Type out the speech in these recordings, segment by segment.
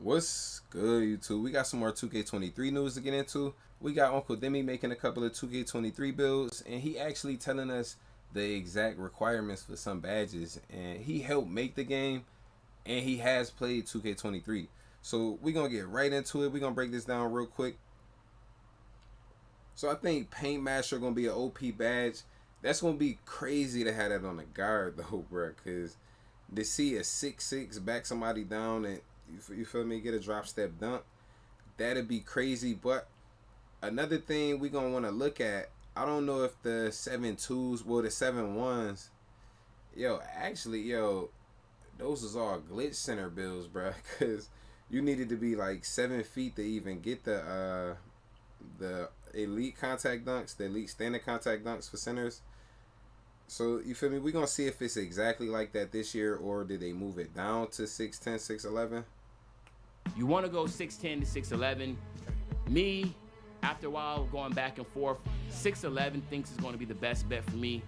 What's good, YouTube? We got some more 2K23 news to get into. We got Uncle Demi making a couple of 2K23 builds, and he actually telling us the exact requirements for some badges. And he helped make the game, and he has played 2K23. So we're going to get right into it. We're going to break this down real quick. So I think Paint Master going to be an OP badge. That's going to be crazy to have that on the guard, though, bro, because to see a 6'6" back somebody down and you feel me, get a drop step dunk, that'd be crazy. But another thing we gonna want to look at, I don't know if the 7.2s, well, the 7.1s, yo, those is all glitch center builds, bro, because you needed to be like 7 feet to even get the elite contact dunks, the elite standard contact dunks for centers. So, you feel me? We're going to see if it's exactly like that this year, or did they move it down to 6'10", 6'11"? You want to go 6'10 to 6'11". Me, after a while going back and forth, 6'11" thinks is going to be the best bet for me.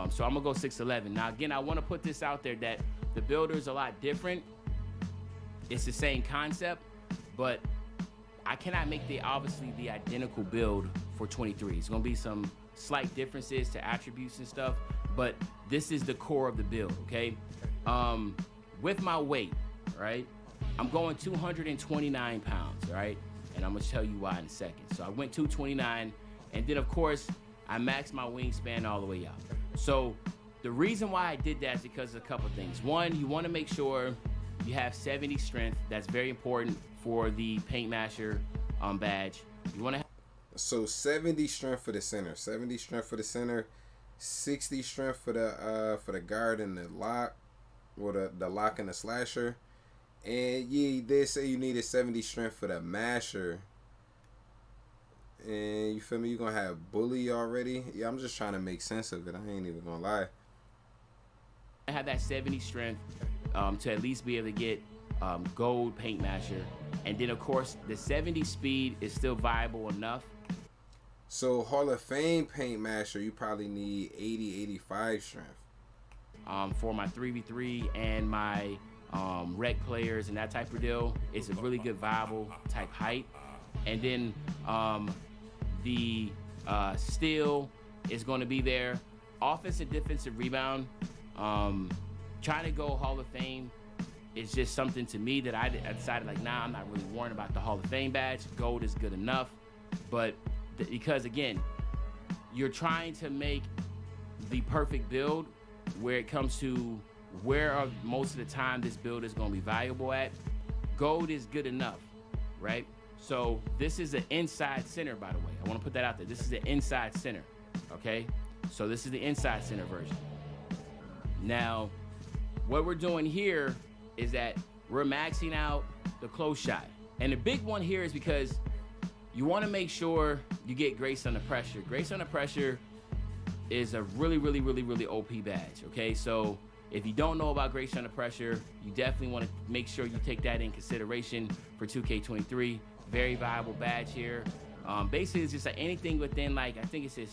So I'm going to go 6'11". Now, again, I want to put this out there that the builder is a lot different. It's the same concept, but I cannot make obviously the identical build for 23. It's going to be some slight differences to attributes and stuff, but this is the core of the build, okay? With my weight, right, I'm going 229 pounds, right? And I'm gonna tell you why in a second. So I went 229, and then of course I maxed my wingspan all the way out. So the reason why I did that is because of a couple things. One, you want to make sure you have 70 strength. That's very important for the Paint Master badge. You want to So 70 strength for the center, 70 strength for the center, 60 strength for the guard and the lock, or the lock and the slasher. And yeah, they say you needed 70 strength for the masher. And you feel me? You're gonna have bully already. Yeah, I'm just trying to make sense of it. I ain't even gonna lie. I have that 70 strength to at least be able to get gold Paint Masher. And then of course the 70 speed is still viable enough. So Hall of Fame Paint Master, you probably need 80, 85 strength. For my 3v3 and my rec players and that type of deal, it's a really good viable type height. And then the steal is going to be there. Offensive, defensive rebound. Trying to go Hall of Fame is just something to me that I decided, like, nah, I'm not really worried about the Hall of Fame badge. Gold is good enough. But because again, you're trying to make the perfect build where it comes to where are most of the time this build is going to be valuable at. Gold is good enough, right? So this is an inside center, by the way. I want to put that out there. This is the inside center, okay? So this is the inside center version. Now, what we're doing here is that we're maxing out the close shot. And the big one here is because you want to make sure you get Grace Under Pressure. Grace Under Pressure is a really, really, really, really OP badge, okay? So if you don't know about Grace Under Pressure, you definitely want to make sure you take that in consideration for 2K23. Very viable badge here. Basically, it's just like anything within, like, I think it says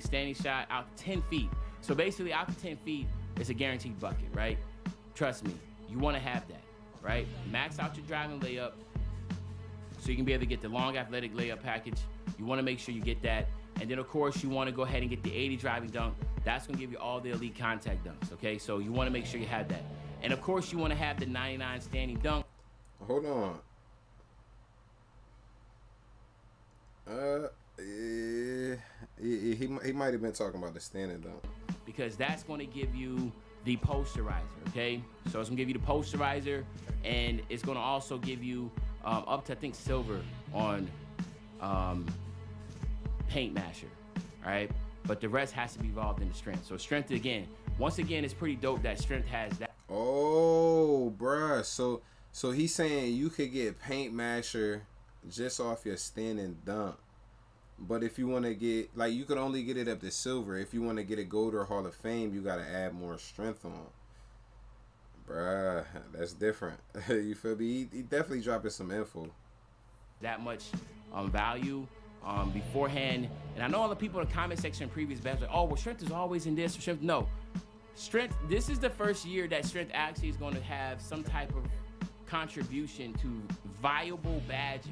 standing shot out to 10 feet. So basically, out to 10 feet, it's a guaranteed bucket, right? Trust me, you want to have that, right? Max out your driving layup so you can be able to get the long athletic layup package. You want to make sure you get that. And then, of course, you want to go ahead and get the 80 driving dunk. That's going to give you all the elite contact dunks, okay? So you want to make sure you have that. And, of course, you want to have the 99 standing dunk. Hold on. He might have been talking about the standing dunk. Because that's going to give you the posterizer, okay? So it's going to give you the posterizer, and it's going to also give you up to, I think, silver on Paint Masher, all right? But the rest has to be evolved into strength. So strength, again, once again, it's pretty dope that strength has that. Oh, bruh. So he's saying you could get Paint Masher just off your standing dunk. But if you want to get, like, you could only get it up to silver. If you want to get a gold or Hall of Fame, you got to add more strength on. Bruh, that's different. You feel me? He definitely dropping some info. That much value beforehand. And I know all the people in the comment section in previous battles like, oh, well, strength is always in this. Strength, no. Strength, this is the first year that strength actually is going to have some type of contribution to viable badges.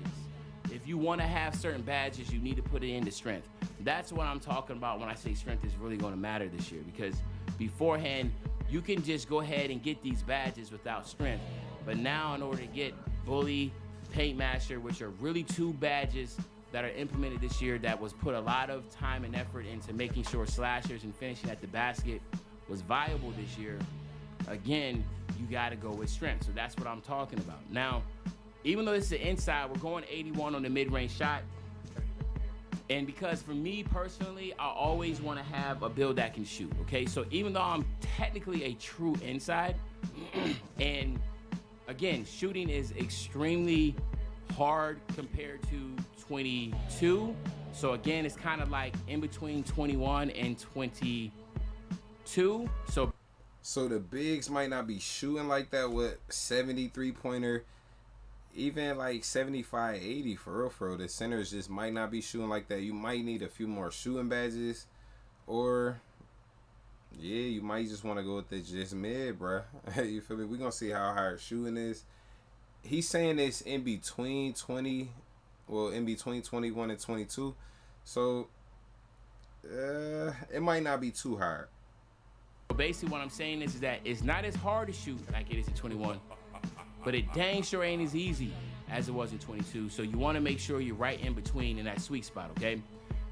If you want to have certain badges, you need to put it into strength. That's what I'm talking about when I say strength is really going to matter this year, because beforehand, you can just go ahead and get these badges without strength. But now in order to get Bully, Paint Master, which are really 2 badges that are implemented this year that was put a lot of time and effort into making sure slashers and finishing at the basket was viable this year, again, you got to go with strength. So that's what I'm talking about. Now, even though this is the inside, we're going 81 on the mid-range shot. And because for me personally, I always want to have a build that can shoot, okay? So even though I'm technically a true inside, and again, shooting is extremely hard compared to 22. So again, it's kind of like in between 21 and 22. So the bigs might not be shooting like that with 73-pointer, even like 75, 80 for real. The centers just might not be shooting like that. You might need a few more shooting badges, or yeah, you might just want to go with the just mid, bruh. You feel me? We're gonna see how hard shooting is. He's saying it's in between 20, well, in between 21 and 22. So it might not be too hard. Basically what I'm saying is that it's not as hard to shoot like it is in 21, but it dang sure ain't as easy as it was in 22. So you want to make sure you're right in between in that sweet spot, okay?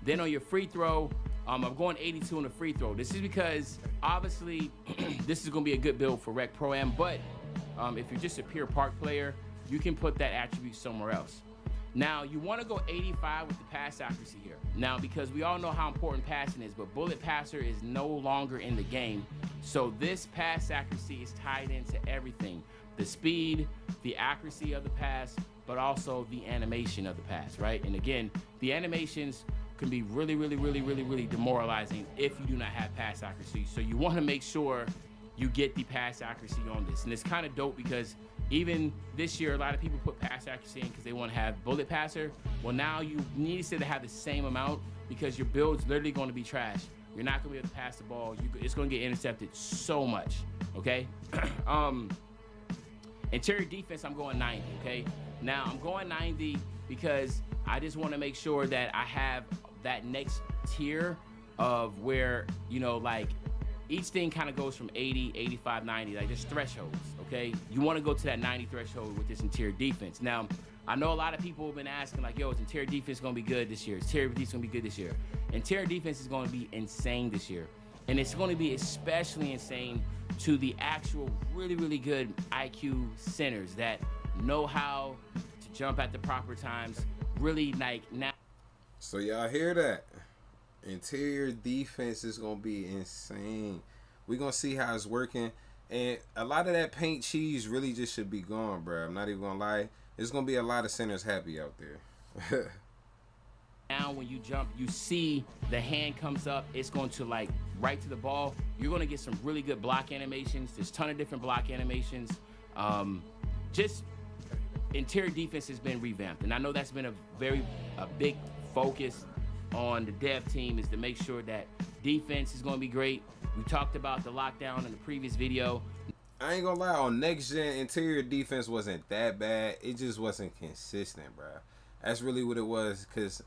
Then on your free throw, I'm going 82 on the free throw. This is because obviously this is going to be a good build for Rec Pro-Am, but if you're just a pure park player, you can put that attribute somewhere else. Now, you want to go 85 with the pass accuracy here. Now, because we all know how important passing is, but bullet passer is no longer in the game. So this pass accuracy is tied into everything. The speed, the accuracy of the pass, but also the animation of the pass, right? And again, the animations can be really demoralizing if you do not have pass accuracy. So you want to make sure you get the pass accuracy on this. And it's kind of dope because even this year, a lot of people put pass accuracy in because they want to have bullet passer. Well, now you need to have the same amount because your build's literally going to be trash. You're not going to be able to pass the ball. It's going to get intercepted so much, okay? Interior defense, I'm going 90, okay? Now, I'm going 90 because I just want to make sure that I have that next tier of where, you know, like, each thing kind of goes from 80, 85, 90, like just thresholds, okay? You want to go to that 90 threshold with this interior defense. Now, I know a lot of people have been asking like, yo, is interior defense going to be good this year? Is interior defense going to be good this year? Interior defense is going to be insane this year. And it's going to be especially insane to the actual really good IQ centers that know how to jump at the proper times, really like now. So y'all hear that? Interior defense is going to be insane. We're going to see how it's working. And a lot of that paint cheese really just should be gone, bro. I'm not even going to lie. There's going to be a lot of centers happy out there. Now when you jump, you see the hand comes up. It's going to like right to the ball. You're going to get some really good block animations. There's a ton of different block animations. Just interior defense has been revamped. And I know that's been a big focus on the dev team, is to make sure that defense is going to be great. We talked about the lockdown in the previous video. I ain't gonna lie, on next gen, interior defense wasn't that bad. It just wasn't consistent, bro. That's really what it was, because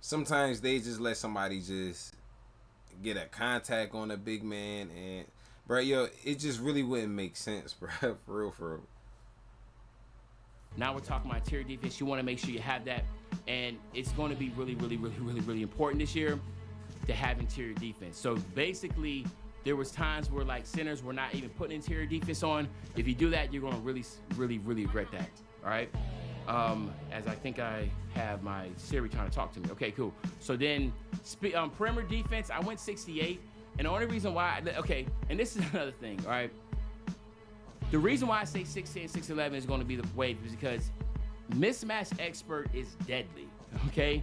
sometimes they just let somebody just get a contact on a big man, and bro, yo, it just really wouldn't make sense, bro. For real. Now we're talking about interior defense. You want to make sure you have that, and it's going to be really important this year to have interior defense. So basically, there was times where like centers were not even putting interior defense on. If you do that, you're going to really regret that. All right. As I think I have my Siri trying to talk to me. Okay, cool. So then perimeter defense, I went 68, and the only reason why, okay, and this is another thing. All right. The reason why I say 6'10", 6'11" is going to be the way is because mismatch expert is deadly. Okay.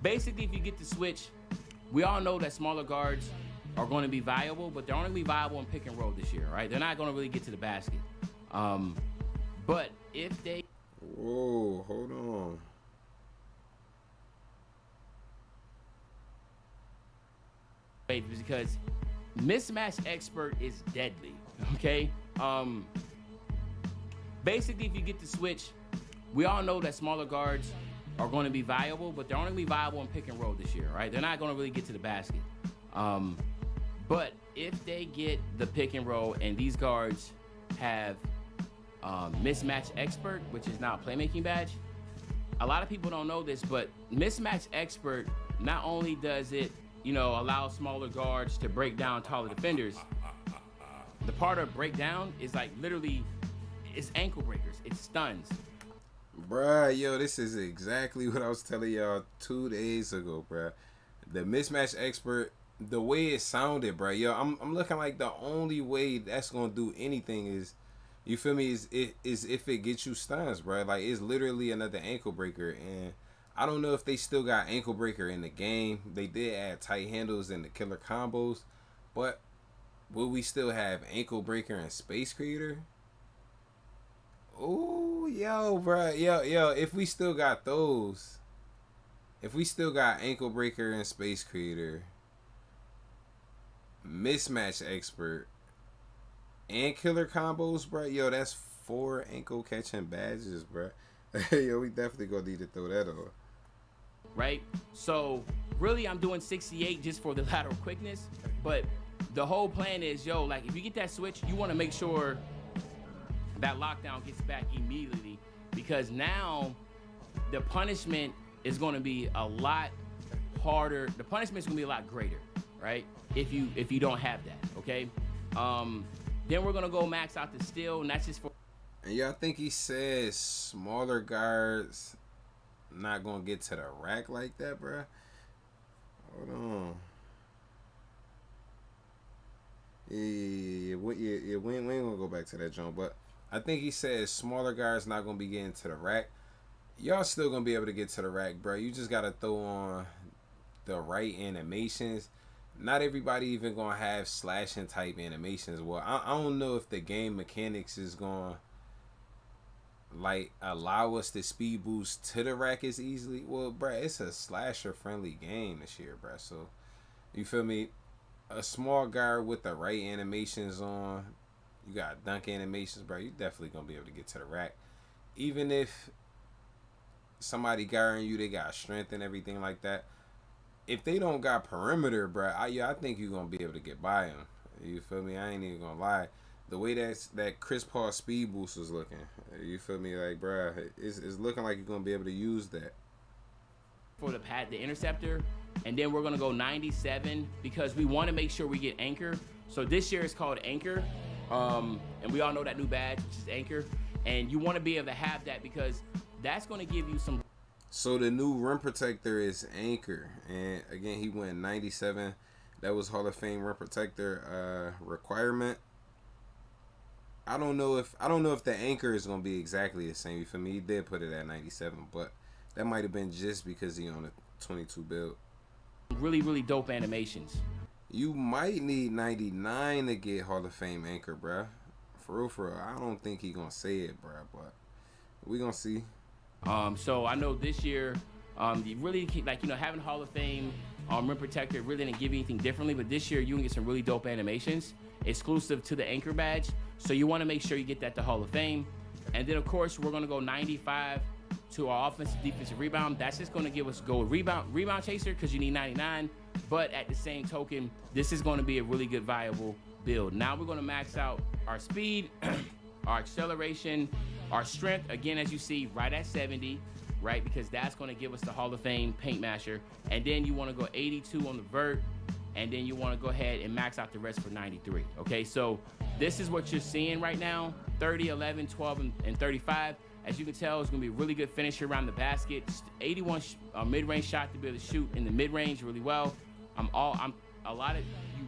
Basically, if you get the switch, we all know that smaller guards are going to be viable, but they're only going to be viable in pick and roll this year, right? They're not going to really get to the basket. But if they... Whoa, hold on. Because mismatch expert is deadly, okay? basically, if you get the switch, we all know that smaller guards are going to be viable, but they're only going to be viable in pick and roll this year, right? They're not going to really get to the basket. But if they get the pick and roll and these guards have mismatch expert, which is now a playmaking badge, a lot of people don't know this, but mismatch expert, not only does it, allow smaller guards to break down taller defenders, the part of breakdown is like literally, it's ankle breakers, it's stuns. Bruh, yo, this is exactly what I was telling y'all 2 days ago, bruh. The mismatch expert, the way it sounded, bruh, yo, I'm looking like the only way that's gonna do anything is, you feel me, is if it gets you stuns, bruh. Like, it's literally another ankle breaker, and I don't know if they still got ankle breaker in the game. They did add tight handles and the killer combos, but will we still have ankle breaker and space creator? Oh, yo, bro, yo, if we still got those, if we still got ankle breaker and space creator, mismatch expert, and killer combos, bro, yo, that's 4 ankle catching badges, bro. Yo, we definitely gonna need to throw that on. Right? So, really, I'm doing 68 just for the lateral quickness, but the whole plan is, yo, like, if you get that switch, you want to make sure that lockdown gets back immediately, because now the punishment is going to be a lot harder. The punishment is going to be a lot greater, right? If you don't have that, okay? Then we're going to go max out the steal, and that's just for... And y'all think he says smaller guards not going to get to the rack like that, bruh? Hold on. Yeah, we ain't going to go back to that joint, but I think he says smaller guards not going to be getting to the rack. Y'all still going to be able to get to the rack, bro. You just got to throw on the right animations. Not everybody even going to have slashing type animations. Well, I don't know if the game mechanics is going to, like, allow us to speed boost to the rack as easily. Well, bro, it's a slasher friendly game this year, bro. So, you feel me? A small guard with the right animations on, you got dunk animations, bro, you definitely gonna be able to get to the rack. Even if somebody guarding you, they got strength and everything like that. If they don't got perimeter, bro, I think you're gonna be able to get by them. You feel me? I ain't even gonna lie. The way that Chris Paul speed boost is looking, you feel me? Like, bro, it's looking like you're gonna be able to use that. For the interceptor, and then we're gonna go 97 because we want to make sure we get anchor. So this year it's called anchor, and we all know that new badge, which is anchor, and you want to be able to have that because that's going to give you some. So the new rim protector is anchor, and again he went 97. That was Hall of Fame rim protector requirement. I don't know if the anchor is gonna be exactly the same. You feel me? He did put it at 97, but that might have been just because he on a 22 build. Really, really dope animations. You might need 99 to get Hall of Fame anchor, bruh. For real. I don't think he gonna say it, bruh, but we gonna see. So I know this year, you really having Hall of Fame rim protector really didn't give you anything differently, but this year you can get some really dope animations exclusive to the anchor badge. So you want to make sure you get that to Hall of Fame, and then of course we're gonna go 95 to our offensive defensive rebound. That's just gonna give us rebound chaser because you need 99. But at the same token, this is going to be a really good viable build. Now we're going to max out our speed, our acceleration, our strength. Again, as you see, right at 70, right? Because that's going to give us the Hall of Fame paint masher. And then you want to go 82 on the vert. And then you want to go ahead and max out the rest for 93. Okay, so this is what you're seeing right now. 30, 11, 12, and 35. As you can tell, it's going to be a really good finisher around the basket. 81 mid-range shot to be able to shoot in the mid-range really well. You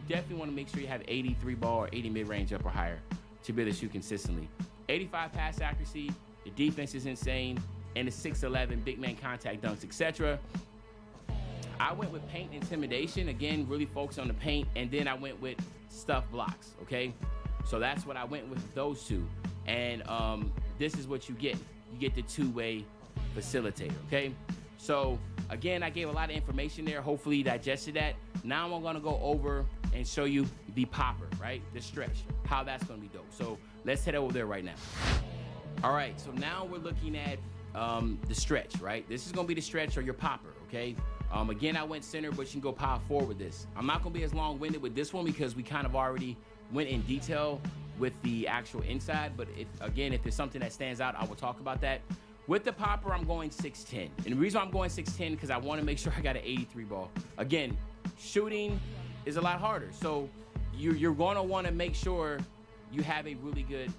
definitely want to make sure you have 83 ball or 80 mid-range up or higher to be able to shoot consistently. 85 pass accuracy, the defense is insane, and the 6'11 big man contact dunks, etc. I went with paint intimidation, again, really focus on the paint, and then I went with stuff blocks, okay? So that's what I went with, those two. And this is what you get. You get the two-way facilitator, okay? So again, I gave a lot of information there. Hopefully you digested that. Now I'm gonna go over and show you the popper, right? The stretch, how that's gonna be dope. So let's head over there right now. All right, so now we're looking at the stretch, right? This is gonna be the stretch or your popper, okay? Again, I went center, but you can go power forward with this. I'm not gonna be as long-winded with this one because we kind of already went in detail with the actual inside, but again, if there's something that stands out, I will talk about that. With the popper, I'm going 6'10". And the reason I'm going 6'10" because I wanna make sure I got an 83 ball. Again, shooting is a lot harder. So you're gonna wanna make sure you have a really good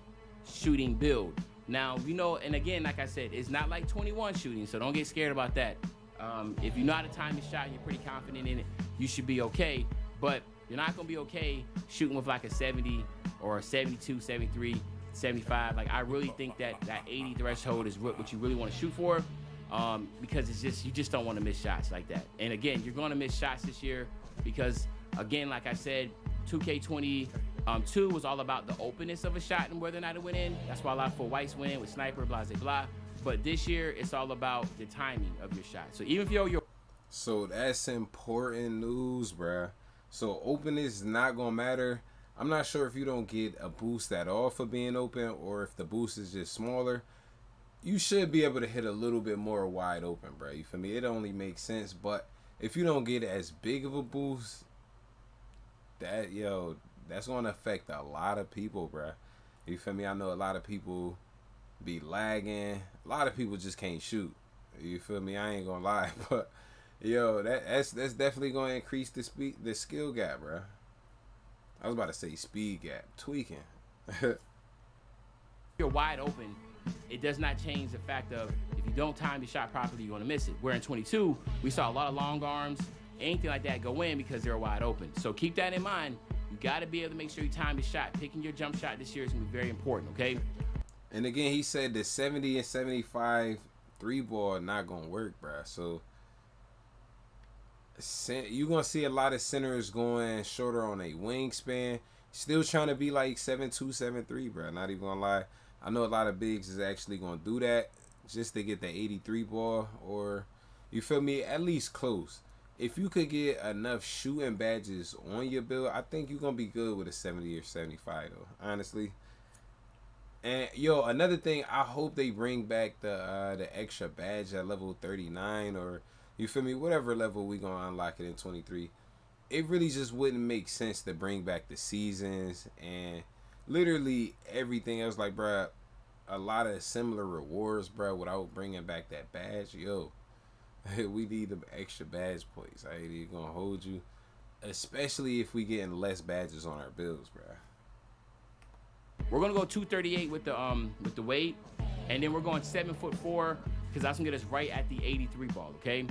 shooting build. Now, you know, and again, like I said, it's not like 21 shooting, so don't get scared about that. If you know how to time your shot, you're pretty confident in it, you should be okay. But you're not gonna be okay shooting with like a 70 or a 72, 73, 75. Like, I really think that 80 threshold is what you really want to shoot for, because it's just, you just don't want to miss shots like that. And again, you're going to miss shots this year because, again, like I said, 2K22 was all about the openness of a shot and whether or not it went in. That's why a lot of whites went in with sniper, blah, blah, blah. But this year, it's all about the timing of your shot. So even if you're So that's important news, bruh. So openness is not gonna matter. I'm not sure if you don't get a boost at all for being open, or if the boost is just smaller. You should be able to hit a little bit more wide open, bruh. You feel me? It only makes sense. But if you don't get as big of a boost, that's gonna affect a lot of people, bruh. You feel me? I know a lot of people be lagging. A lot of people just can't shoot. You feel me? I ain't gonna lie, but that's definitely gonna increase the skill gap, bro. I was about to say speed gap, tweaking. you're wide open, it does not change the fact of if you don't time the shot properly, you're gonna miss it. Where in 22, we saw a lot of long arms, anything like that go in because they're wide open. So keep that in mind. You gotta be able to make sure you time the shot. Picking your jump shot this year is gonna be very important, okay? And again, he said the 70 and 75 three ball not gonna work, bruh. So you're gonna see a lot of centers going shorter on a wingspan, still trying to be like 7'2", 7'3", bruh. Not even gonna lie, I know a lot of bigs is actually gonna do that just to get the 83 ball, or you feel me, at least close. If you could get enough shooting badges on your build, I think you're gonna be good with a 70 or 75 though, honestly. And another thing, I hope they bring back the extra badge at level 39, or you feel me, whatever level we gonna unlock it in 23. It really just wouldn't make sense to bring back the seasons and literally everything else. Like, bruh, a lot of similar rewards, bruh, without bringing back that badge. We need the extra badge points. I ain't even gonna hold you, especially if we getting less badges on our builds, bruh. We're gonna go 238 with the weight, and then we're going 7'4" because that's gonna get us right at the 83 ball. Okay,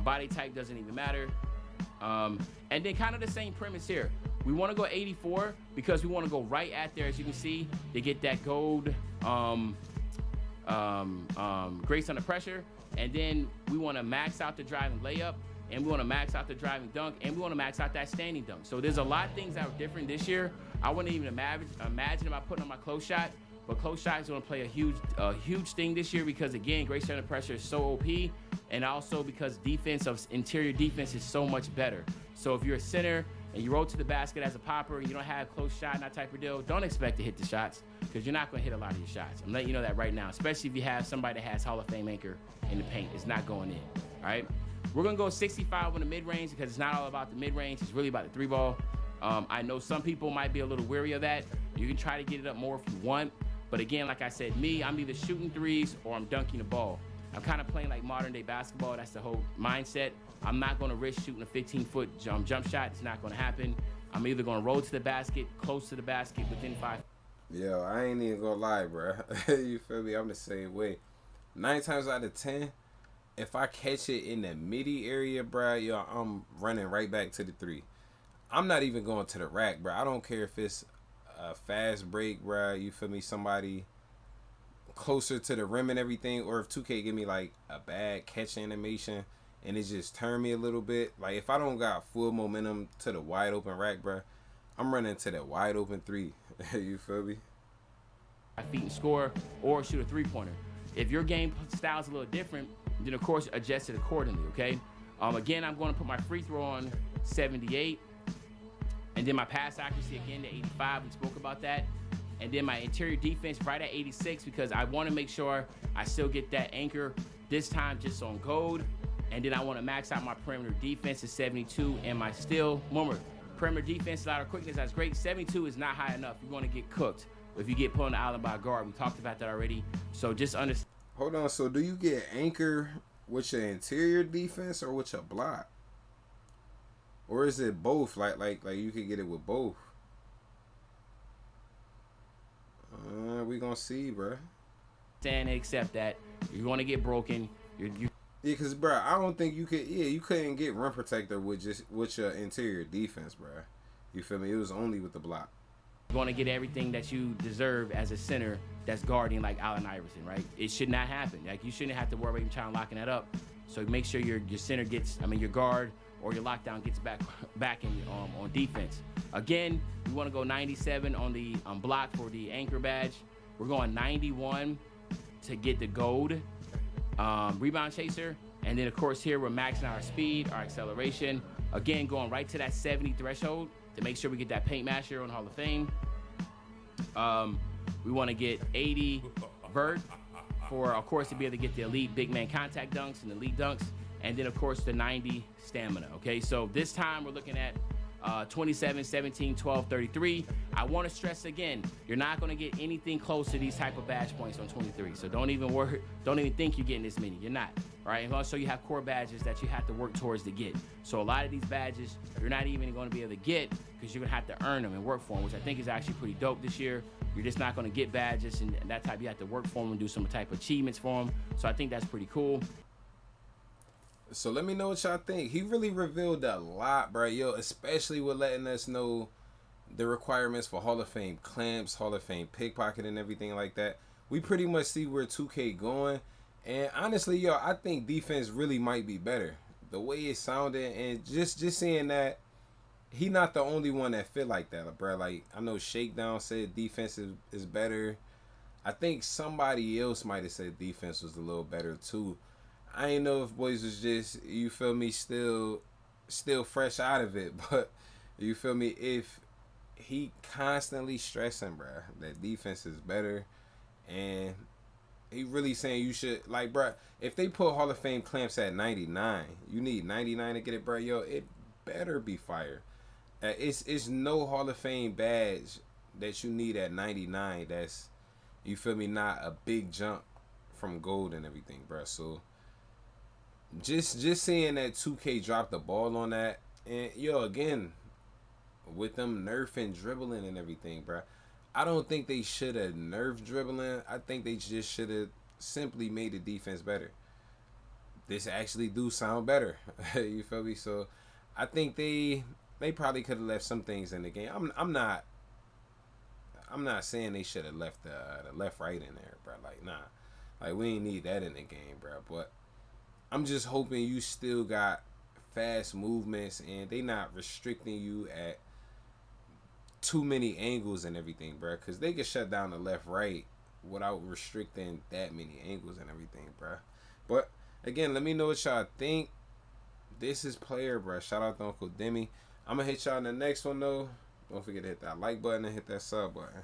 body type doesn't even matter. And then kind of the same premise here. We want to go 84 because we want to go right at there, as you can see, to get that gold grace under pressure, and then we want to max out the driving layup, and we want to max out the driving dunk, and we want to max out that standing dunk. So there's a lot of things that are different this year. I wouldn't even imagine about putting on my close shot, but close shot is going to play a huge thing this year because, again, great under pressure is so OP, and also because interior defense is so much better. So if you're a center and you roll to the basket as a popper and you don't have close shot and that type of deal, don't expect to hit the shots because you're not going to hit a lot of your shots. I'm letting you know that right now, especially if you have somebody that has Hall of Fame anchor in the paint. It's not going in, all right? We're going to go 65 on the mid-range because it's not all about the mid-range. It's really about the three ball. I know some people might be a little weary of that. You can try to get it up more if you want. But again, like I said, I'm either shooting threes or I'm dunking the ball. I'm kind of playing like modern day basketball. That's the whole mindset. I'm not going to risk shooting a 15-foot jump shot. It's not going to happen. I'm either going to roll to the basket, close to the basket, within 5. Yo, I ain't even gonna lie, bro. You feel me? I'm the same way. 9 times out of 10, if I catch it in the midi area, bro, I'm running right back to the 3. I'm not even going to the rack, bro. I don't care if it's a fast break, bro. You feel me? Somebody closer to the rim and everything, or if 2K give me like a bad catch animation and it just turn me a little bit. Like, if I don't got full momentum to the wide open rack, bro, I'm running to that wide open 3. You feel me? 5 feet and score, or shoot a 3-pointer. If your game style is a little different, then of course adjust it accordingly. Okay. Again, I'm going to put my free throw on 78. And then my pass accuracy, again, to 85. We spoke about that. And then my interior defense right at 86 because I want to make sure I still get that anchor this time just on gold. And then I want to max out my perimeter defense to 72 and my steal. Remember, perimeter defense, ladder quickness, that's great. 72 is not high enough. You're going to get cooked if you get put on the island by a guard. We talked about that already. So just understand. Hold on. So do you get anchor with your interior defense or with your block? Or is it both? Like you could get it with both. We gonna see, bro. And accept that you're going to get broken. Yeah, cause bro, I don't think you could. Yeah, you couldn't get rim protector with your interior defense, bro. You feel me? It was only with the block. You're going to get everything that you deserve as a center that's guarding like Allen Iverson, right? It should not happen. Like you shouldn't have to worry about even trying locking that up. So make sure your center gets, your guard or your lockdown gets back in on defense. Again, we want to go 97 on the block for the anchor badge. We're going 91 to get the gold rebound chaser. And then, of course, here we're maxing out our speed, our acceleration. Again, going right to that 70 threshold to make sure we get that paint masher on Hall of Fame. We want to get 80 vert for, of course, to be able to get the elite big man contact dunks and elite dunks. And then, of course, the 90 stamina. Okay, so this time we're looking at 27, 17, 12, 33. I want to stress again, you're not going to get anything close to these type of badge points on 23. So don't even worry. Don't even think you're getting this many. You're not. All right. And also you have core badges that you have to work towards to get. So a lot of these badges, you're not even going to be able to get because you're going to have to earn them and work for them, which I think is actually pretty dope this year. You're just not going to get badges and that type. You have to work for them and do some type of achievements for them. So I think that's pretty cool. So let me know what y'all think. He really revealed a lot, bro. Yo, especially with letting us know the requirements for Hall of Fame clamps, Hall of Fame pickpocket, and everything like that. We pretty much see where 2K going. And honestly, yo, I think defense really might be better. The way it sounded, and just seeing that he not the only one that feel like that, bro. Like, I know Shakedown said defense is better. I think somebody else might have said defense was a little better too. I ain't know if boys was just, you feel me, still fresh out of it, but you feel me, if he constantly stressing, bro, that defense is better, and he really saying you should, like, bro, if they put Hall of Fame clamps at 99, you need 99 to get it, bro, yo, it better be fire. It's no Hall of Fame badge that you need at 99 that's, you feel me, not a big jump from gold and everything, bro. So just seeing that 2K drop the ball on that, and yo, again, with them nerfing dribbling and everything, bro, I don't think they should have nerfed dribbling. I think they just should have simply made the defense better. This actually do sound better. You feel me? So I think they probably could have left some things in the game. I'm not saying they should have left the left right in there, bro. Like, nah, like we ain't need that in the game, bro. But I'm just hoping you still got fast movements and they not restricting you at too many angles and everything, bro. Because they can shut down the left right without restricting that many angles and everything, bro. But again, let me know what y'all think. This is Player, bro. Shout out to Uncle Demi. I'm going to hit y'all in the next one, though. Don't forget to hit that like button and hit that sub button.